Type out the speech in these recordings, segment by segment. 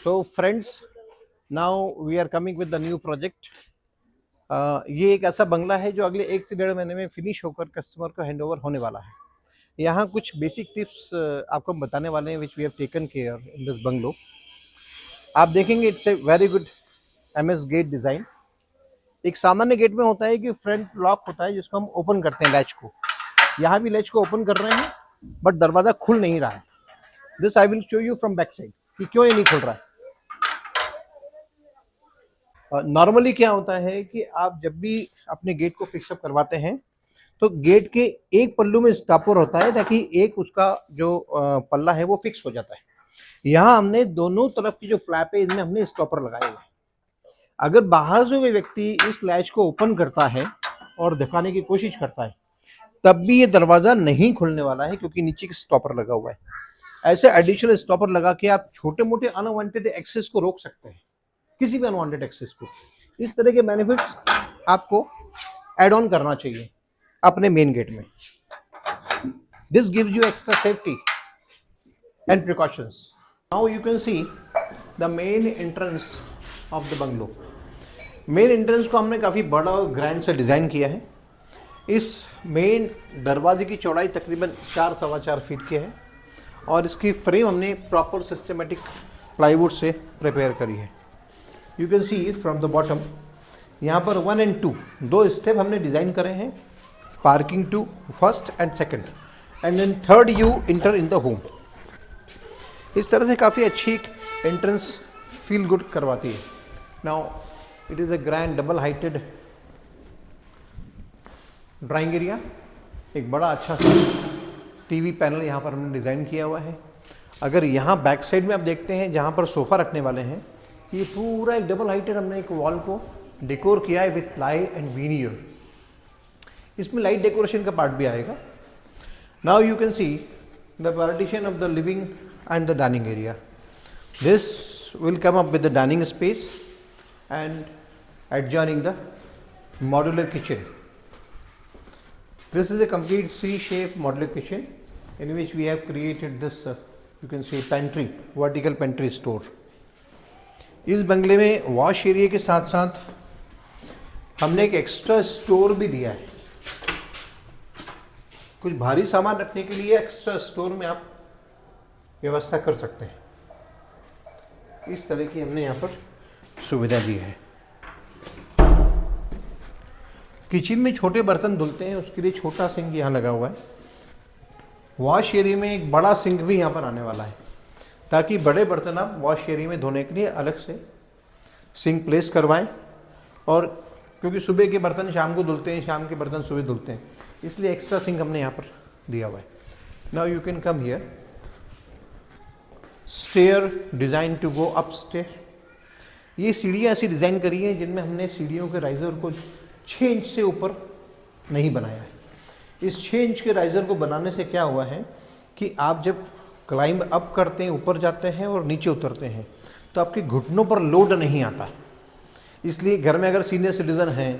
So friends, now we are coming with the new project. ये एक ऐसा बंगला है जो अगले 1 से 1.5 महीने में फिनिश होकर कस्टमर को हैंडओवर होने वाला है। यहाँ कुछ बेसिक टिप्स आपको हम बताने वाले हैं which we have taken care in this bungalow. आप देखेंगे it's a very good MS gate design. एक सामान्य गेट में होता है कि फ्रंट लॉक होता है जिसको हम ओपन करते हैं लैच को। यहाँ भी लैच को ओपन कर रहे हैं बट दरवाज़ा खुल नहीं रहा है। This I will show you from back side कि क्यों ये नहीं खुल रहा है। नॉर्मली क्या होता है कि आप जब भी अपने गेट को फिक्सअप करवाते हैं तो गेट के एक पल्लू में स्टॉपर होता है ताकि एक उसका जो पल्ला है वो फिक्स हो जाता है। यहाँ हमने दोनों तरफ की जो फ्लैप है इनमें हमने स्टॉपर लगाए हुए हैं। अगर बाहर से कोई व्यक्ति इस लैच को ओपन करता है और दिखाने की कोशिश करता है तब भी ये दरवाजा नहीं खुलने वाला है क्योंकि नीचे की स्टॉपर लगा हुआ है। ऐसे एडिशनल स्टॉपर लगा के आप छोटे मोटे अनवांटेड एक्सेस को रोक सकते हैं, किसी भी अनवांटेड एक्सेस को। इस तरह के बेनिफिट्स आपको एड ऑन करना चाहिए अपने मेन गेट में। This gives you extra safety and precautions. Now you can see the main entrance of the bungalow. Main entrance को हमने काफ़ी बड़ा और ग्रैंड से डिज़ाइन किया है। इस मेन दरवाजे की चौड़ाई तकरीबन 4-4.25 फीट की है और इसकी फ्रेम हमने प्रॉपर सिस्टमेटिक प्लाईवुड से प्रिपेयर करी है। You can see from the bottom यहाँ पर 1 and 2 दो स्टेप हमने डिज़ाइन करे हैं, parking to first and second and then third you enter in the home. इस तरह से काफ़ी अच्छी एंट्रेंस फील गुड करवाती है। Now it is a grand double heighted drawing area. एक बड़ा अच्छा सा टीवी पैनल यहाँ पर हमने डिज़ाइन किया हुआ है। अगर यहाँ बैक साइड में आप देखते हैं जहाँ पर सोफ़ा रखने वाले हैं, ये पूरा एक डबल हाइटेड हमने एक वॉल को डेकोर किया है विथ लाइट एंड वीनियर। इसमें लाइट डेकोरेशन का पार्ट भी आएगा। Now you can see the partition of the living and the dining area. This will come up with the dining space and adjoining the modular kitchen. This is a complete C-shaped modular kitchen in which we have created this you can say pantry, vertical pantry store. इस बंगले में wash area के साथ साथ हमने एक extra store भी दिया है। कुछ भारी सामान रखने के लिए एक्स्ट्रा स्टोर में आप व्यवस्था कर सकते हैं। इस तरह की हमने यहाँ पर सुविधा दी है। किचन में छोटे बर्तन धुलते हैं उसके लिए छोटा सिंक यहाँ लगा हुआ है। वॉश एरिया में एक बड़ा सिंक भी यहाँ पर आने वाला है ताकि बड़े बर्तन आप वॉश एरिया में धोने के लिए अलग से सिंक प्लेस करवाएं। और क्योंकि सुबह के बर्तन शाम को धुलते हैं, शाम के बर्तन सुबह धुलते हैं, इसलिए एक्स्ट्रा सिंक हमने यहाँ पर दिया हुआ है। Now you can come here. Stair design to go up stair. ये सीढ़ियाँ ऐसी डिज़ाइन करी है जिनमें हमने सीढ़ियों के राइज़र को 6 इंच से ऊपर नहीं बनाया है। इस 6 इंच के राइज़र को बनाने से क्या हुआ है कि आप जब क्लाइंब अप करते हैं, ऊपर जाते हैं और नीचे उतरते हैं तो आपके घुटनों पर लोड नहीं आता। इसलिए घर में अगर सीनियर सिटीज़न हैं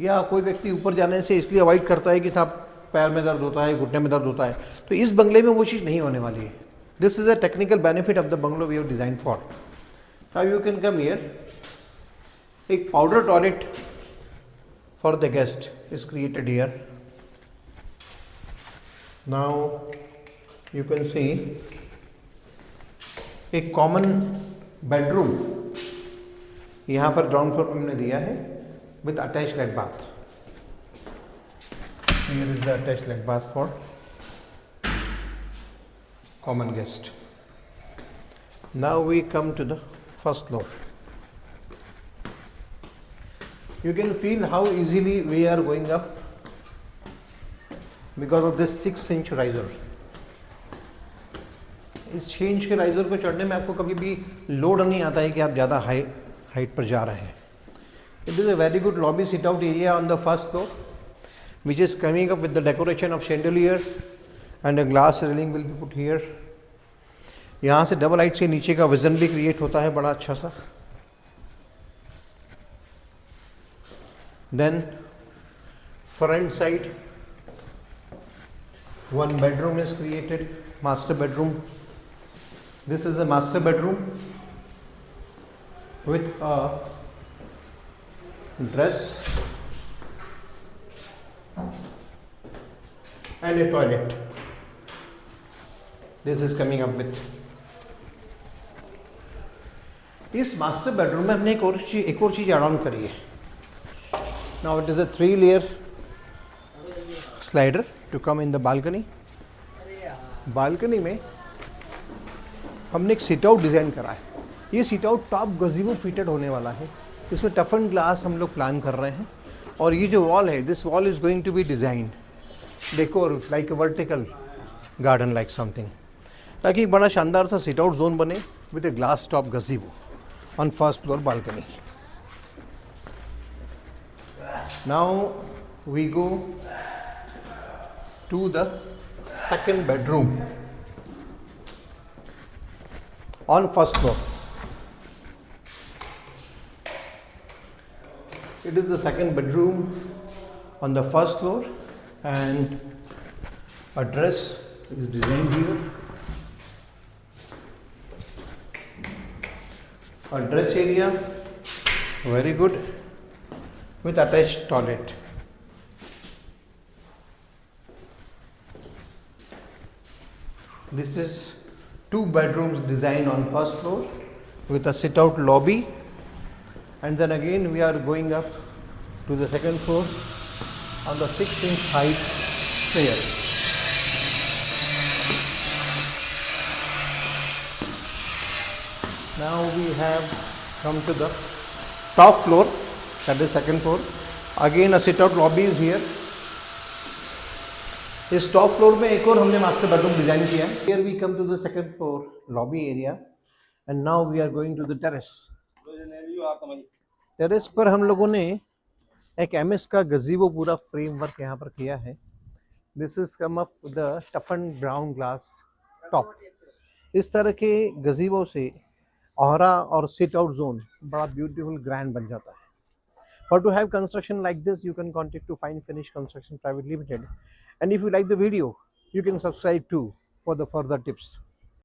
या कोई व्यक्ति ऊपर जाने से इसलिए अवॉइड करता है कि साहब पैर में दर्द होता है, घुटने में दर्द होता है, तो इस बंगले में वो चीज़ नहीं होने वाली है। This is a technical benefit of the bungalow we have design for. Now you can come here. एक powder toilet for the guest is created here. Now you can see a common bedroom यहाँ पर ground floor पर हमने दिया है with attached leg bath. Here is the attached leg bath for common guest. Now we come to the first floor. You can feel how easily we are going up because of this 6 inch riser. इस 6 inch के riser को चढ़ने में आपको कभी भी load नहीं आता है कि आप ज़्यादा हाइट पर जा रहे हैं। It is a very good lobby sit out area on the first floor which is coming up with the decoration of chandelier and a glass railing will be put here. यहाँ से double height से नीचे का vision भी create होता है बड़ा अच्छा सा। Then front side one bedroom is created, master bedroom. This is a master bedroom with a dress and a toilet. This is coming up with. इस मास्टर बेडरूम में हमने एक और चीज़ ऐड ऑन करी है. Now it is a 3 layer slider to come in the balcony. Balcony में हमने एक सिट आउट डिज़ाइन करा है. ये sit out top gazebo fitted होने वाला है. इसमें टफन ग्लास हम लोग प्लान कर रहे हैं. और ये जो वॉल है, this wall is going to be designed decor like a vertical garden like something, ताकि एक बड़ा शानदार सा सिट आउट जोन बने with a glass top gazebo on first floor balcony. Now we go to the second bedroom on first floor. It is the second bedroom on the first floor, and a dress is designed here. A dress area, very good, with attached toilet. This is 2 bedrooms designed on first floor with a sit out lobby, and then again we are going up to the second floor on the 6-inch height stairs. Now we have come to the top floor, that is second floor. Again a sit out lobby is here. इस top floor में एक और हमने master bedroom design किया है. Here we come to the second floor lobby area, and now we are going to the terrace. Terrace पर हम लोगों ने एक MS का गजीबो पूरा फ्रेमवर्क यहाँ पर किया है. This is come up with the toughened brown glass top. इस तरह के गजीबो से ऑरा और सिट आउट जोन बड़ा ब्यूटीफुल ग्रैंड बन जाता है. For to have construction like this, you can contact to Fine Finish Construction Private Limited. And if you like the video, you can subscribe too for the further tips.